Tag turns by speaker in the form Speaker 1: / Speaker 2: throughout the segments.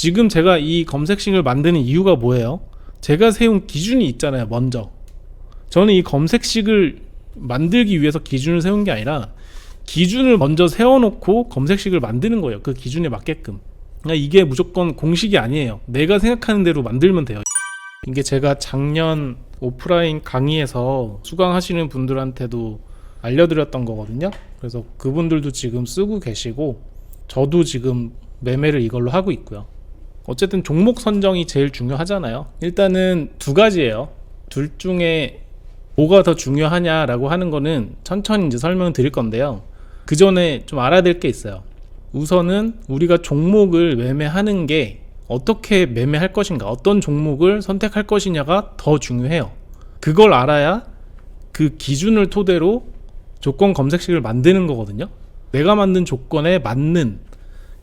Speaker 1: 지금 제가 이 검색식을 만드는 이유가 뭐예요? 제가 세운 기준이 있잖아요. 먼저 저는 이 검색식을 만들기 위해서 기준을 세운 게 아니라 기준을 먼저 세워놓고 검색식을 만드는 거예요. 그 기준에 맞게끔. 그러니까 이게 무조건 공식이 아니에요. 내가 생각하는 대로 만들면 돼요. 이게 제가 작년 오프라인 강의에서 수강하시는 분들한테도 알려드렸던 거거든요. 그래서 그분들도 지금 쓰고 계시고 저도 지금 매매를 이걸로 하고 있고요. 어쨌든 종목 선정이 제일 중요하잖아요. 일단은 두 가지예요. 둘 중에 뭐가 더 중요하냐라고 하는 거는 천천히 이제 설명을 드릴 건데요. 그 전에 좀 알아야 될 게 있어요. 우선은 우리가 종목을 매매하는 게 어떻게 매매할 것인가, 어떤 종목을 선택할 것이냐가 더 중요해요. 그걸 알아야 그 기준을 토대로 조건 검색식을 만드는 거거든요. 내가 만든 조건에 맞는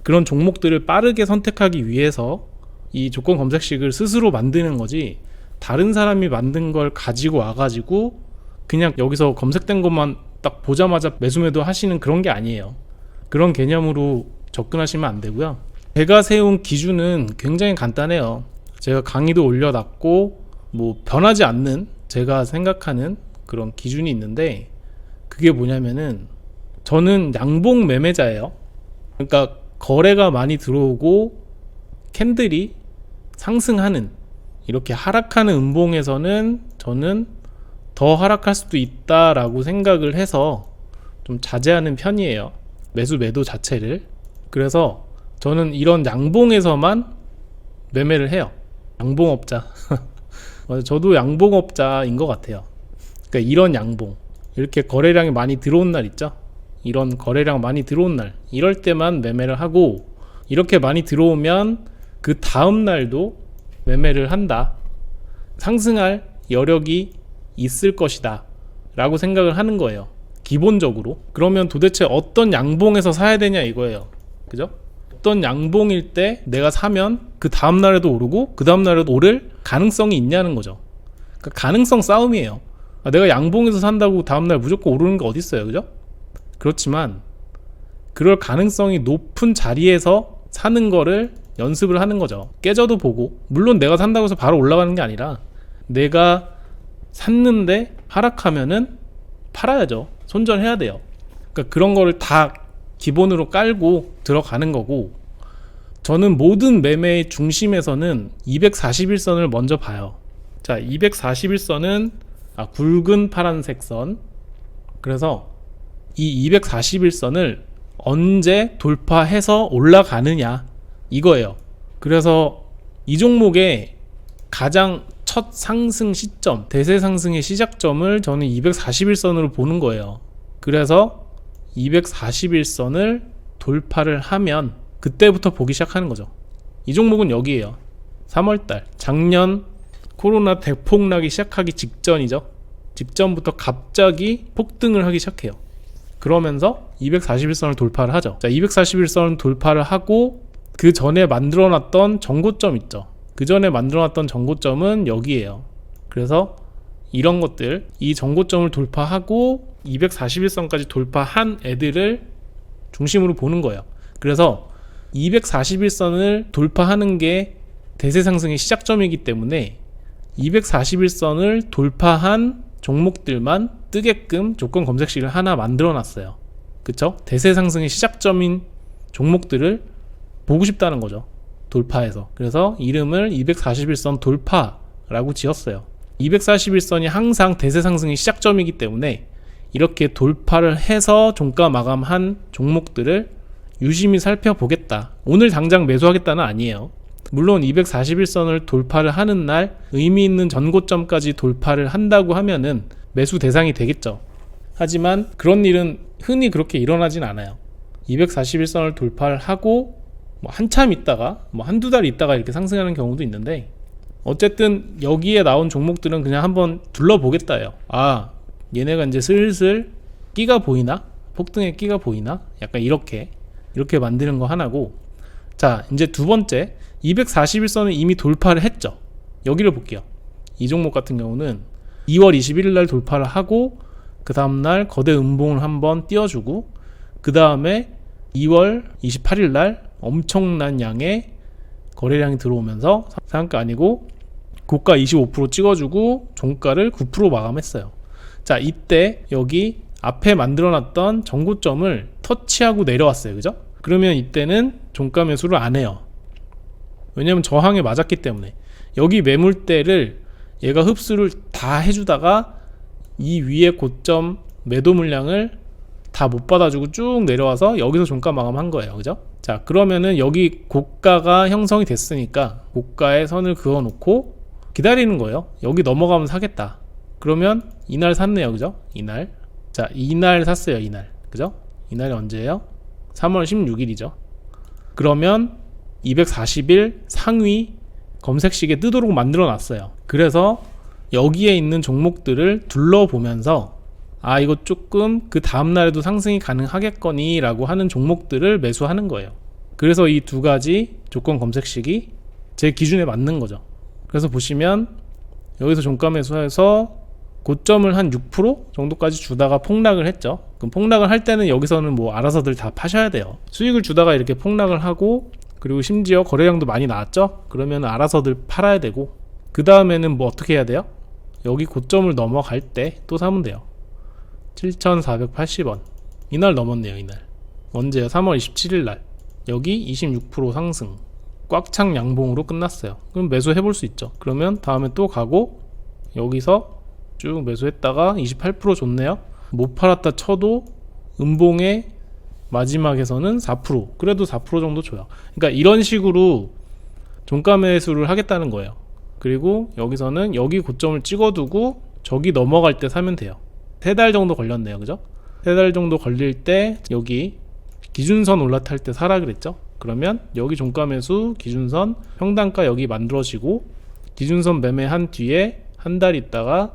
Speaker 1: 그런 종목들을 빠르게 선택하기 위해서 이 조건 검색식을 스스로 만드는 거지, 다른 사람이 만든 걸 가지고 와가지고 그냥 여기서 검색된 것만 딱 보자마자 매수매도 하시는 그런 게 아니에요. 그런 개념으로 접근하시면 안 되고요. 제가 세운 기준은 굉장히 간단해요. 제가 강의도 올려놨고 뭐 변하지 않는 제가 생각하는 그런 기준이 있는데, 그게 뭐냐면은 저는 양봉 매매자예요. 그러니까 거래가 많이 들어오고 캔들이 상승하는, 이렇게 하락하는 음봉에서는 저는 더 하락할 수도 있다라고 생각을 해서 좀 자제하는 편이에요. 매수 매도 자체를. 그래서 저는 이런 양봉에서만 매매를 해요. 양봉업자. 저도 양봉업자인 것 같아요. 그러니까 이런 양봉, 이렇게 거래량이 많이 들어온 날 있죠. 이런 거래량 많이 들어온 날, 이럴 때만 매매를 하고, 이렇게 많이 들어오면 그 다음 날도 매매를 한다. 상승할 여력이 있을 것이다 라고 생각을 하는 거예요, 기본적으로. 그러면 도대체 어떤 양봉에서 사야 되냐 이거예요. 그죠? 어떤 양봉일 때 내가 사면 그 다음 날에도 오르고 그 다음 날에도 오를 가능성이 있냐는 거죠. 그러니까 가능성 싸움이에요. 내가 양봉에서 산다고 다음 날 무조건 오르는 게 어디 있어요. 그죠? 그렇지만 그럴 가능성이 높은 자리에서 사는 거를 연습을 하는 거죠. 깨져도 보고, 물론 내가 산다고 해서 바로 올라가는 게 아니라 내가 샀는데 하락하면은 팔아야죠. 손절해야 돼요. 그러니까 그런 거를 다 기본으로 깔고 들어가는 거고, 저는 모든 매매의 중심에서는 241선을 먼저 봐요. 자, 241선은 굵은 파란색 선. 그래서 이 241선을 언제 돌파해서 올라가느냐 이거예요. 그래서 이 종목의 가장 첫 상승 시점, 대세 상승의 시작점을 저는 241선으로 보는 거예요. 그래서 241선을 돌파를 하면 그때부터 보기 시작하는 거죠. 이 종목은 여기에요. 3월달, 작년 코로나 대폭락이 시작하기 직전이죠. 직전부터 갑자기 폭등을 하기 시작해요. 그러면서 241선을 돌파를 하죠. 자, 241선을 돌파를 하고 그 전에 만들어놨던 정고점 있죠. 그 전에 만들어놨던 정고점은 여기에요. 그래서 이런 것들, 이 정고점을 돌파하고 241선까지 돌파한 애들을 중심으로 보는 거예요. 그래서 241선을 돌파하는 게 대세 상승의 시작점이기 때문에 241선을 돌파한 종목들만 뜨게끔 조건 검색식을 하나 만들어 놨어요. 그쵸? 대세 상승의 시작점인 종목들을 보고 싶다는 거죠. 돌파해서. 그래서 이름을 241선 돌파라고 지었어요. 241선이 항상 대세 상승의 시작점이기 때문에 이렇게 돌파를 해서 종가 마감한 종목들을 유심히 살펴보겠다. 오늘 당장 매수하겠다는 아니에요. 물론 241선을 돌파를 하는 날 의미 있는 전고점까지 돌파를 한다고 하면은 매수 대상이 되겠죠. 하지만 그런 일은 흔히 그렇게 일어나진 않아요. 241선을 돌파를 하고 한참 있다가 한두 달 있다가 이렇게 상승하는 경우도 있는데, 어쨌든 여기에 나온 종목들은 그냥 한번 둘러보겠다예요. 얘네가 이제 슬슬 끼가 보이나? 폭등의 끼가 보이나? 약간 이렇게 만드는 거 하나고, 자, 이제 두 번째, 241선은 이미 돌파를 했죠. 여기를 볼게요. 이 종목 같은 경우는 2월 21일 날 돌파를 하고 그 다음날 거대 음봉을 한번 띄워주고, 그 다음에 2월 28일 날 엄청난 양의 거래량이 들어오면서 상한가 아니고 고가 25% 찍어주고 종가를 9% 마감했어요. 자, 이때 여기 앞에 만들어놨던 전고점을 터치하고 내려왔어요. 그죠? 그러면 이때는 종가 매수를 안 해요. 왜냐면 저항에 맞았기 때문에. 여기 매물대를 얘가 흡수를 다 해주다가 이 위에 고점 매도 물량을 다 못 받아주고 쭉 내려와서 여기서 종가 마감한 거예요. 그죠? 자, 그러면은 여기 고가가 형성이 됐으니까 고가에 선을 그어 놓고 기다리는 거예요. 여기 넘어가면 사겠다. 그러면 이날 샀네요. 그죠? 이날. 자, 이날 샀어요. 이날. 그죠? 이날이 언제예요? 3월 16일이죠. 그러면 240일 상위 검색식에 뜨도록 만들어 놨어요. 그래서 여기에 있는 종목들을 둘러보면서 아, 이거 조금 그 다음날에도 상승이 가능하겠거니 라고 하는 종목들을 매수하는 거예요. 그래서 이 두 가지 조건 검색식이 제 기준에 맞는 거죠. 그래서 보시면 여기서 종가 매수해서 고점을 한 6% 정도까지 주다가 폭락을 했죠. 그럼 폭락을 할 때는 여기서는 뭐 알아서들 다 파셔야 돼요. 수익을 주다가 이렇게 폭락을 하고 그리고 심지어 거래량도 많이 나왔죠. 그러면 알아서들 팔아야 되고 그 다음에는 뭐 어떻게 해야 돼요? 여기 고점을 넘어갈 때 또 사면 돼요. 7,480원 이날 넘었네요. 이날 언제요? 3월 27일 날 여기 26% 상승 꽉 찬 양봉으로 끝났어요. 그럼 매수해 볼 수 있죠. 그러면 다음에 또 가고 여기서 쭉 매수했다가 28% 줬네요. 못 팔았다 쳐도 음봉의 마지막에서는 4% 그래도 4% 정도 줘요. 그러니까 이런 식으로 종가 매수를 하겠다는 거예요. 그리고 여기서는 여기 고점을 찍어두고 저기 넘어갈 때 사면 돼요. 3달 정도 걸렸네요. 그죠? 3달 정도 걸릴 때 여기 기준선 올라탈 때 사라 그랬죠. 그러면 여기 종가 매수 기준선 평단가 여기 만들어지고 기준선 매매한 뒤에 한 달 있다가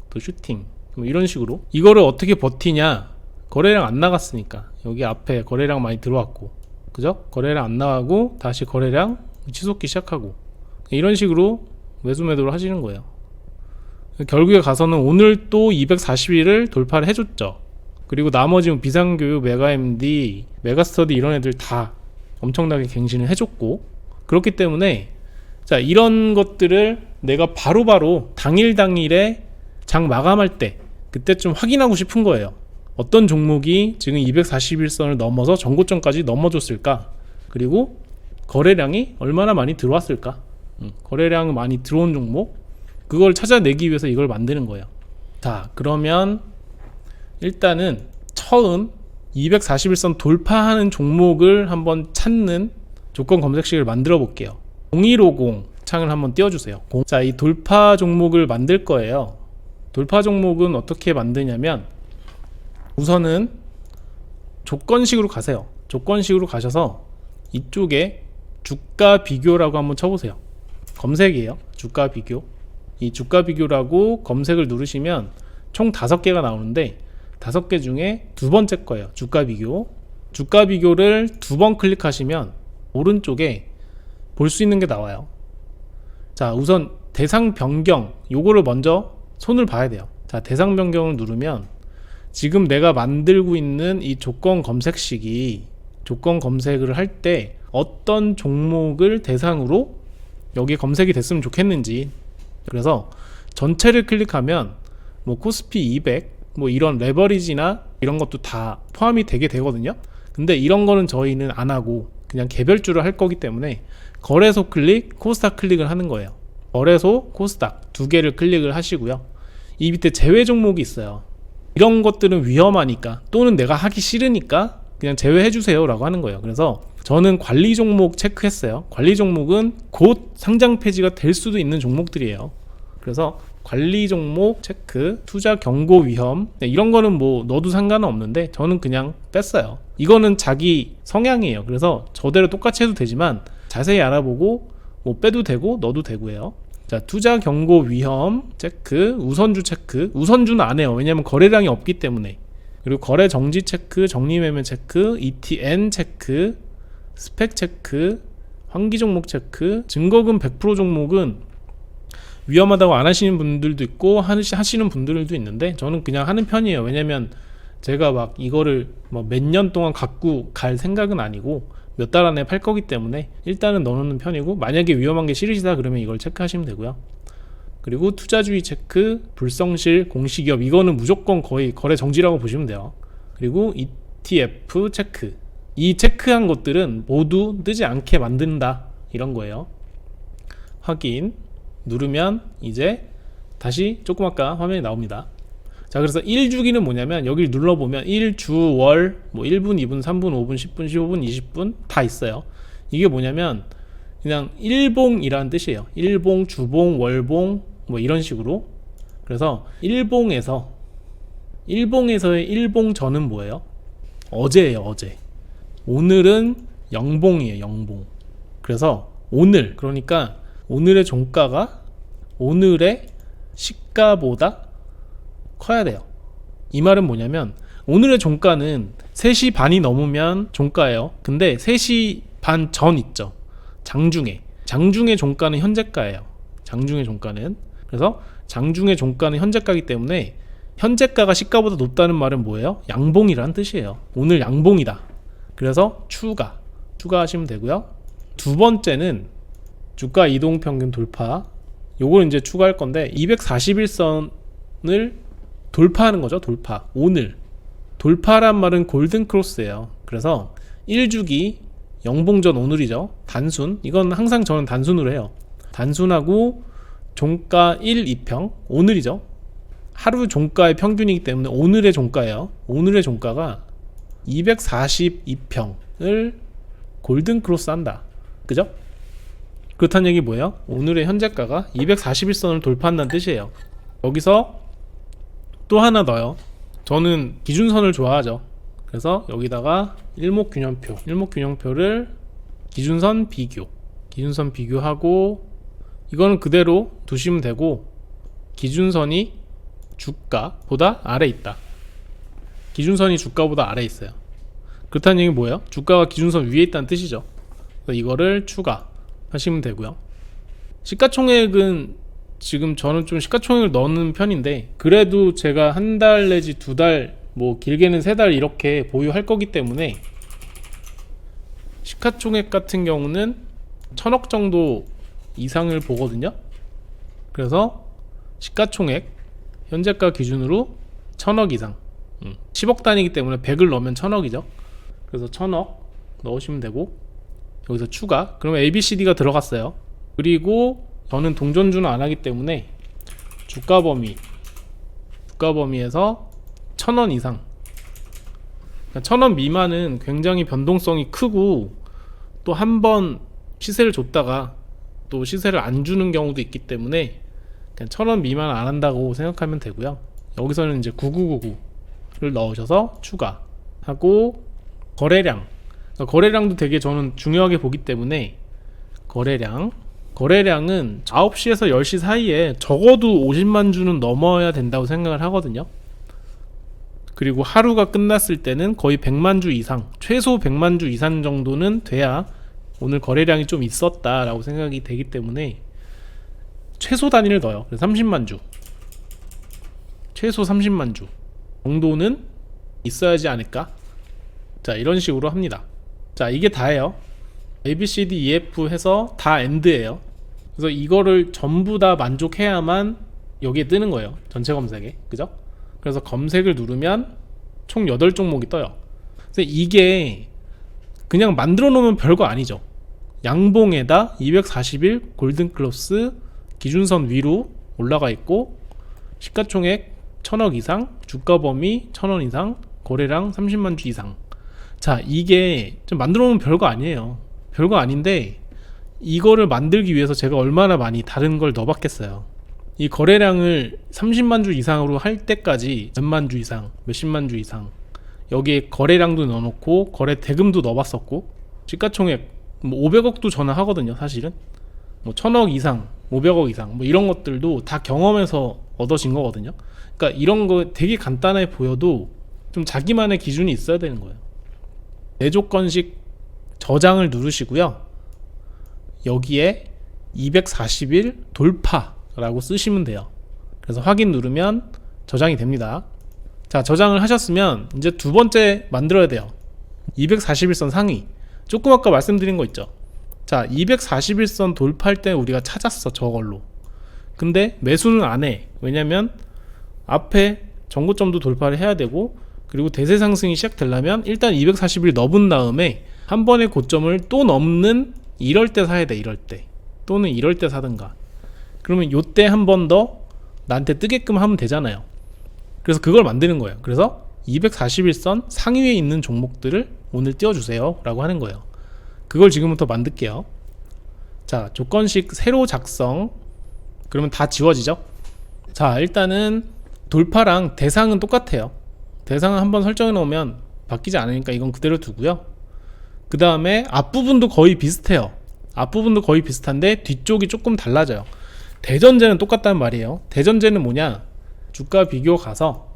Speaker 1: 또 슈팅 뭐 이런 식으로 이거를 어떻게 버티냐. 거래량 안 나갔으니까 여기 앞에 거래량 많이 들어왔고 그죠? 거래량 안 나가고 다시 거래량 치솟기 시작하고 이런 식으로 매수 매도를 하시는 거예요. 결국에 가서는 오늘 또 240일을 돌파를 해줬죠. 그리고 나머지 비상교육, 메가MD, 메가스터디 이런 애들 다 엄청나게 갱신을 해줬고 그렇기 때문에 자 이런 것들을 내가 바로바로 당일에 장 마감할 때 그때 좀 확인하고 싶은 거예요. 어떤 종목이 지금 241선을 넘어서 전고점까지 넘어줬을까? 그리고 거래량이 얼마나 많이 들어왔을까? 거래량 많이 들어온 종목 그걸 찾아내기 위해서 이걸 만드는 거예요. 자, 그러면 일단은 처음 241선 돌파하는 종목을 한번 찾는 조건 검색식을 만들어 볼게요. 0150 창을 한번 띄워주세요. 자, 이 돌파 종목을 만들 거예요. 돌파 종목은 어떻게 만드냐면 우선은 조건식으로 가세요. 조건식으로 가셔서 이쪽에 주가 비교라고 한번 쳐보세요. 검색이에요. 주가 비교. 이 주가 비교라고 검색을 누르시면 총 5개가 나오는데 5개 중에 두 번째 거예요. 주가 비교. 주가 비교를 2번 클릭하시면 오른쪽에 볼 수 있는 게 나와요. 자, 우선 대상 변경 요거를 먼저 손을 봐야 돼요. 자, 대상 변경을 누르면 지금 내가 만들고 있는 이 조건 검색식이 조건 검색을 할 때 어떤 종목을 대상으로 여기에 검색이 됐으면 좋겠는지 그래서 전체를 클릭하면 뭐 코스피 200 뭐 이런 레버리지나 이런 것도 다 포함이 되게 되거든요. 근데 이런 거는 저희는 안 하고 그냥 개별주를 할 거기 때문에 거래소 클릭, 코스닥 클릭을 하는 거예요. 거래소, 코스닥 두 개를 클릭을 하시고요. 이 밑에 제외 종목이 있어요. 이런 것들은 위험하니까 또는 내가 하기 싫으니까 그냥 제외해 주세요 라고 하는 거예요. 그래서 저는 관리 종목 체크했어요. 관리 종목은 곧 상장 폐지가 될 수도 있는 종목들이에요. 그래서 관리 종목 체크, 투자 경고 위험 이런 거는 뭐 넣어도 상관은 없는데 저는 그냥 뺐어요. 이거는 자기 성향이에요. 그래서 저대로 똑같이 해도 되지만 자세히 알아보고 뭐 빼도 되고 넣어도 되고요. 자, 투자 경고 위험 체크, 우선주 체크. 우선주는 안 해요. 왜냐면 거래량이 없기 때문에. 그리고 거래 정지 체크, 정리매매 체크, ETN 체크, 스펙 체크, 환기 종목 체크, 증거금 100% 종목은 위험하다고 안 하시는 분들도 있고 하시는 분들도 있는데 저는 그냥 하는 편이에요. 왜냐면 제가 막 이거를 뭐 몇 년 동안 갖고 갈 생각은 아니고 몇 달 안에 팔 거기 때문에 일단은 넣어놓는 편이고, 만약에 위험한 게 싫으시다 그러면 이걸 체크하시면 되고요. 그리고 투자주의 체크, 불성실, 공시기업, 이거는 무조건 거의 거래 정지라고 보시면 돼요. 그리고 ETF 체크, 이 체크한 것들은 모두 뜨지 않게 만든다, 이런 거예요. 확인 누르면 이제 다시 조금 아까 화면이 나옵니다. 자, 그래서 1주기는 뭐냐면 여기 눌러보면 1주, 월, 뭐 1분, 2분, 3분, 5분, 10분, 15분, 20분 다 있어요. 이게 뭐냐면 그냥 일봉이라는 뜻이에요. 일봉, 주봉, 월봉 뭐 이런 식으로. 그래서 일봉에서의 일봉 전은 뭐예요? 어제예요, 어제. 오늘은 영봉이에요, 영봉. 그래서 오늘, 그러니까 오늘의 종가가 오늘의 시가보다 커야 돼요. 이 말은 뭐냐면 오늘의 종가는 3시 반이 넘으면 종가예요. 근데 3시 반 전 있죠, 장중에 종가는 현재가예요. 장중의 종가는. 그래서 장중의 종가는 현재가이기 때문에 현재가가 시가보다 높다는 말은 뭐예요? 양봉이라는 뜻이에요. 오늘 양봉이다. 그래서 추가하시면 되고요. 두 번째는 주가 이동평균 돌파. 요걸 이제 추가할 건데 241선을 돌파하는 거죠. 돌파. 오늘 돌파란 말은 골든크로스예요. 그래서 1주기 영봉전 오늘이죠. 단순, 이건 항상 저는 단순으로 해요. 단순하고 종가 1, 2평 오늘이죠. 하루 종가의 평균이기 때문에 오늘의 종가예요. 오늘의 종가가 242평을 골든크로스 한다, 그죠? 그렇다는 얘기 뭐예요? 오늘의 현재가가 241선을 돌파한다는 뜻이에요. 여기서 또 하나 더요. 저는 기준선을 좋아하죠. 그래서 여기다가 일목균형표를 기준선 비교하고, 이거는 그대로 두시면 되고, 기준선이 주가보다 아래 있다. 기준선이 주가보다 아래 있어요. 그렇다는 얘기 뭐예요? 주가가 기준선 위에 있다는 뜻이죠. 그래서 이거를 추가하시면 되고요. 시가총액은 지금 저는 좀 시가총액을 넣는 편인데, 그래도 제가 한 달 내지 두 달, 뭐 길게는 3달 이렇게 보유할 거기 때문에 시가총액 같은 경우는 1000억 정도 이상을 보거든요. 그래서 시가총액 현재가 기준으로 1000억 이상, 10억 단위이기 때문에 100을 넣으면 1000억이죠. 그래서 1000억 넣으시면 되고, 여기서 추가, 그러면 ABCD가 들어갔어요. 그리고 저는 동전주는 안 하기 때문에 주가 범위에서 1000원 이상, 그러니까 1000원 미만은 굉장히 변동성이 크고, 또 한 번 시세를 줬다가 또 시세를 안 주는 경우도 있기 때문에 그냥 1000원 미만 안 한다고 생각하면 되고요. 여기서는 이제 9999를 넣으셔서 추가하고, 거래량도 되게 저는 중요하게 보기 때문에 거래량은 9시에서 10시 사이에 적어도 50만 주는 넘어야 된다고 생각을 하거든요. 그리고 하루가 끝났을 때는 거의 100만 주 이상, 최소 100만 주 이상 정도는 돼야 오늘 거래량이 좀 있었다라고 생각이 되기 때문에 최소 단위를 넣어요. 그래서 30만 주, 최소 30만 주 정도는 있어야지 않을까? 자, 이런 식으로 합니다. 자, 이게 다예요. ABCD EF 해서 다 AND예요. 그래서 이거를 전부 다 만족해야만 여기에 뜨는 거예요, 전체 검색에. 그죠? 그래서 검색을 누르면 총 8종목이 떠요. 그래서 이게 그냥 만들어 놓으면 별거 아니죠. 양봉에다 241 골든클로스 기준선 위로 올라가 있고, 시가총액 1000억 이상, 주가 범위 1000원 이상, 거래량 30만 주 이상. 자, 이게 좀 만들어 놓으면 별거 아니에요. 별거 아닌데 이거를 만들기 위해서 제가 얼마나 많이 다른 걸 넣어봤겠어요. 이 거래량을 30만 주 이상으로 할 때까지 몇만 주 이상, 몇십만 주 이상, 여기에 거래량도 넣어놓고 거래 대금도 넣어봤었고, 시가총액 뭐 500억도 저는 하거든요. 사실은 뭐 1000억 이상, 500억 이상 뭐 이런 것들도 다 경험해서 얻어진 거거든요. 그러니까 이런 거 되게 간단해 보여도 좀 자기만의 기준이 있어야 되는 거예요. 4조건씩 저장을 누르시고요. 여기에 241 돌파라고 쓰시면 돼요. 그래서 확인 누르면 저장이 됩니다. 자, 저장을 하셨으면 이제 두 번째 만들어야 돼요. 241선 상위. 조금 아까 말씀드린 거 있죠. 자, 241선 돌파할 때 우리가 찾았어, 저걸로. 근데 매수는 안 해. 왜냐면 앞에 전고점도 돌파를 해야 되고, 그리고 대세 상승이 시작되려면 일단 241 넘은 다음에 한 번의 고점을 또 넘는 이럴 때 사야 돼. 이럴 때. 또는 이럴 때 사든가. 그러면 요때 한 번 더 나한테 뜨게끔 하면 되잖아요. 그래서 그걸 만드는 거예요. 그래서 241선 상위에 있는 종목들을 오늘 띄워주세요 라고 하는 거예요. 그걸 지금부터 만들게요. 자, 조건식 새로 작성. 그러면 다 지워지죠. 자, 일단은 돌파랑 대상은 똑같아요. 대상은 한번 설정해 놓으면 바뀌지 않으니까 이건 그대로 두고요. 그 다음에 앞부분도 거의 비슷해요. 앞부분도 거의 비슷한데 뒤쪽이 조금 달라져요. 대전제는 똑같다는 말이에요. 대전제는 뭐냐, 주가 비교 가서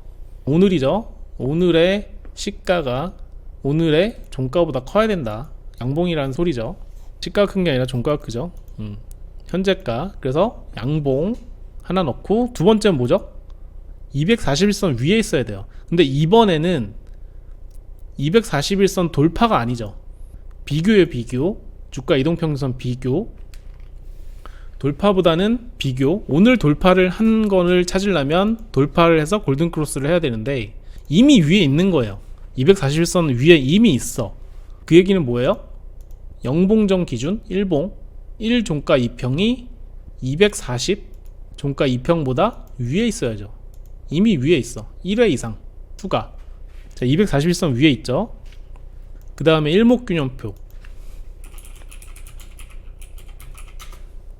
Speaker 1: 오늘이죠. 오늘의 시가가 오늘의 종가보다 커야 된다. 양봉이라는 소리죠. 시가가 큰 게 아니라 종가가 크죠. 현재가. 그래서 양봉 하나 넣고, 두 번째는 뭐죠? 241선 위에 있어야 돼요. 근데 이번에는 241선 돌파가 아니죠. 비교예요. 비교. 주가 이동평균선 비교. 돌파보다는 비교. 오늘 돌파를 한 거를 찾으려면 돌파를 해서 골든크로스를 해야 되는데 이미 위에 있는 거예요. 241선 위에 이미 있어. 그 얘기는 뭐예요? 영봉전 기준 1봉 1종가 2평이 240 종가 2평보다 위에 있어야죠. 이미 위에 있어. 1회 이상 추가. 자, 241선 위에 있죠. 그 다음에 일목균형표.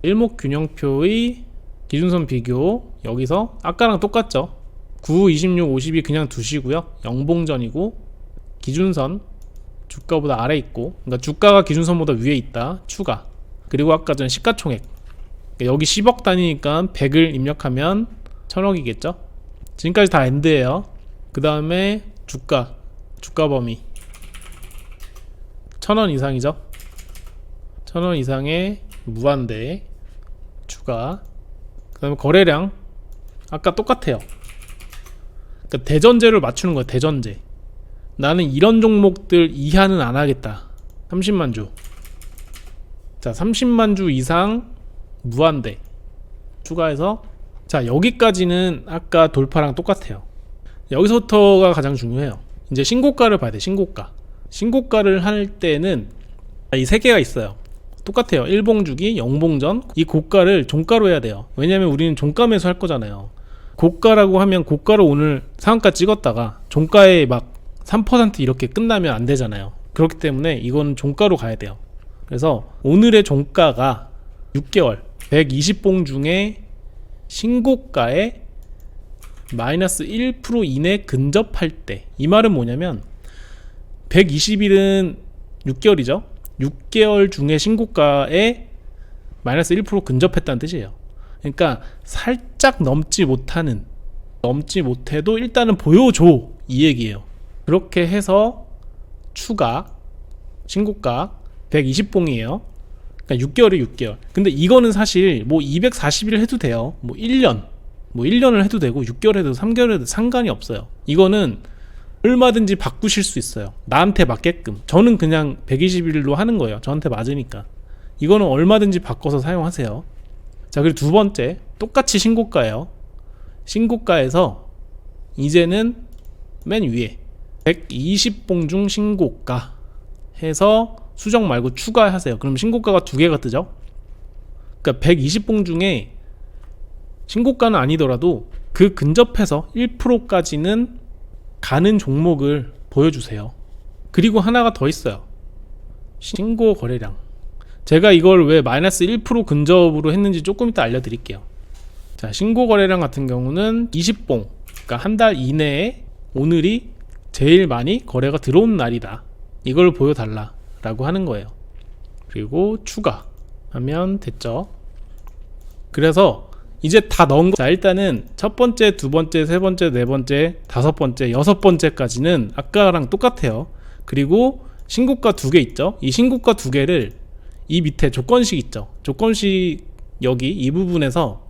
Speaker 1: 일목균형표의 기준선 비교. 여기서 아까랑 똑같죠. 9, 26, 50이 그냥 두시고요. 영봉전이고 기준선 주가보다 아래 있고, 그러니까 주가가 기준선보다 위에 있다. 추가. 그리고 아까 전 시가총액. 그러니까 여기 10억 단위니까 100을 입력하면 1000억이겠죠. 지금까지 다 엔드예요. 그 다음에 주가 범위 1000원 이상이죠. 1000원 이상의 무한대 추가. 그 다음에 거래량 아까 똑같아요. 그러니까 대전제를 맞추는 거예요. 대전제. 나는 이런 종목들 이하는 안 하겠다. 30만 주. 자, 30만 주 이상 무한대 추가해서, 자, 여기까지는 아까 돌파랑 똑같아요. 여기서부터가 가장 중요해요. 이제 신고가를 봐야 돼. 신고가를 할 때는 이 세 개가 있어요. 똑같아요. 1봉주기, 영봉전. 이 고가를 종가로 해야 돼요. 왜냐면 우리는 종가 매수 할 거잖아요. 고가라고 하면 고가로 오늘 상한가 찍었다가 종가에 막 3% 이렇게 끝나면 안 되잖아요. 그렇기 때문에 이건 종가로 가야 돼요. 그래서 오늘의 종가가 6개월 120봉 중에 신고가에 마이너스 1% 이내 근접할 때, 이 말은 뭐냐면 120일은 6개월이죠. 6개월 중에 신고가에 마이너스 1% 근접했다는 뜻이에요. 그러니까 살짝 넘지 못해도 일단은 보여줘, 이 얘기예요. 그렇게 해서 추가 신고가 120봉이에요. 그러니까 6개월. 근데 이거는 사실 뭐 240일 해도 돼요. 뭐 1년을 해도 되고 6개월 해도 3개월 해도 상관이 없어요. 이거는 얼마든지 바꾸실 수 있어요. 나한테 맞게끔. 저는 그냥 120일로 하는 거예요. 저한테 맞으니까. 이거는 얼마든지 바꿔서 사용하세요. 자, 그리고 두 번째, 똑같이 신고가예요. 신고가에서 이제는 맨 위에 120봉 중 신고가 해서 수정 말고 추가하세요. 그럼 신고가가 두 개가 뜨죠. 그러니까 120봉 중에 신고가는 아니더라도 그 근접해서 1%까지는 가는 종목을 보여주세요. 그리고 하나가 더 있어요. 신고 거래량. 제가 이걸 왜 마이너스 1% 근접으로 했는지 조금 이따 알려드릴게요. 자, 신고 거래량 같은 경우는 20봉, 그러니까 한 달 이내에 오늘이 제일 많이 거래가 들어온 날이다. 이걸 보여달라 라고 하는 거예요. 그리고 추가하면 됐죠. 그래서 이제 다 넣은 거. 자, 일단은 첫 번째, 두 번째, 세 번째, 네 번째, 다섯 번째, 여섯 번째까지는 아까랑 똑같아요. 그리고 신고가 두 개 있죠. 이 신고가 두 개를 이 밑에 조건식 있죠. 조건식 여기 이 부분에서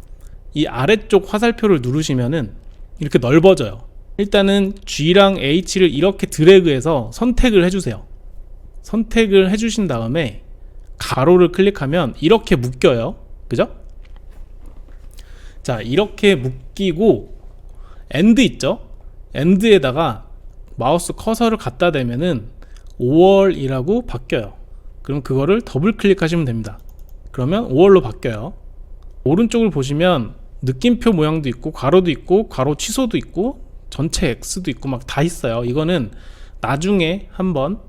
Speaker 1: 이 아래쪽 화살표를 누르시면은 이렇게 넓어져요. 일단은 G랑 H를 이렇게 드래그해서 선택을 해주세요. 선택을 해주신 다음에 가로를 클릭하면 이렇게 묶여요. 그죠? 자, 이렇게 묶이고 엔드 있죠? 엔드에다가 마우스 커서를 갖다 대면은 5월이라고 바뀌어요. 그럼 그거를 더블 클릭하시면 됩니다. 그러면 5월로 바뀌어요. 오른쪽을 보시면 느낌표 모양도 있고 괄호도 있고 괄호 취소도 있고 전체 X도 있고 막 다 있어요. 이거는 나중에 한번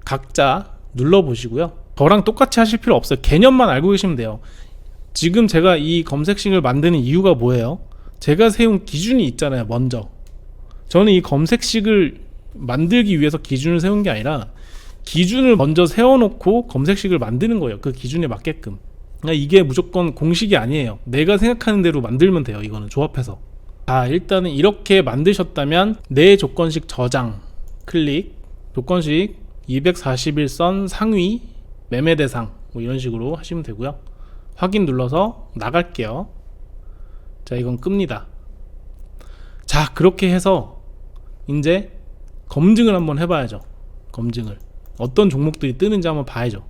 Speaker 1: 각자 눌러 보시고요. 저랑 똑같이 하실 필요 없어요. 개념만 알고 계시면 돼요. 지금 제가 이 검색식을 만드는 이유가 뭐예요? 제가 세운 기준이 있잖아요. 먼저 저는 이 검색식을 만들기 위해서 기준을 세운 게 아니라 기준을 먼저 세워놓고 검색식을 만드는 거예요. 그 기준에 맞게끔. 그러니까 이게 무조건 공식이 아니에요. 내가 생각하는 대로 만들면 돼요. 이거는 조합해서. 자, 일단은 이렇게 만드셨다면 내 조건식 저장 클릭, 조건식 241선 상위 매매 대상 뭐 이런 식으로 하시면 되고요. 확인 눌러서 나갈게요. 자, 이건 끕니다. 자, 그렇게 해서 이제 검증을 한번 해봐야죠. 검증을 어떤 종목들이 뜨는지 한번 봐야죠.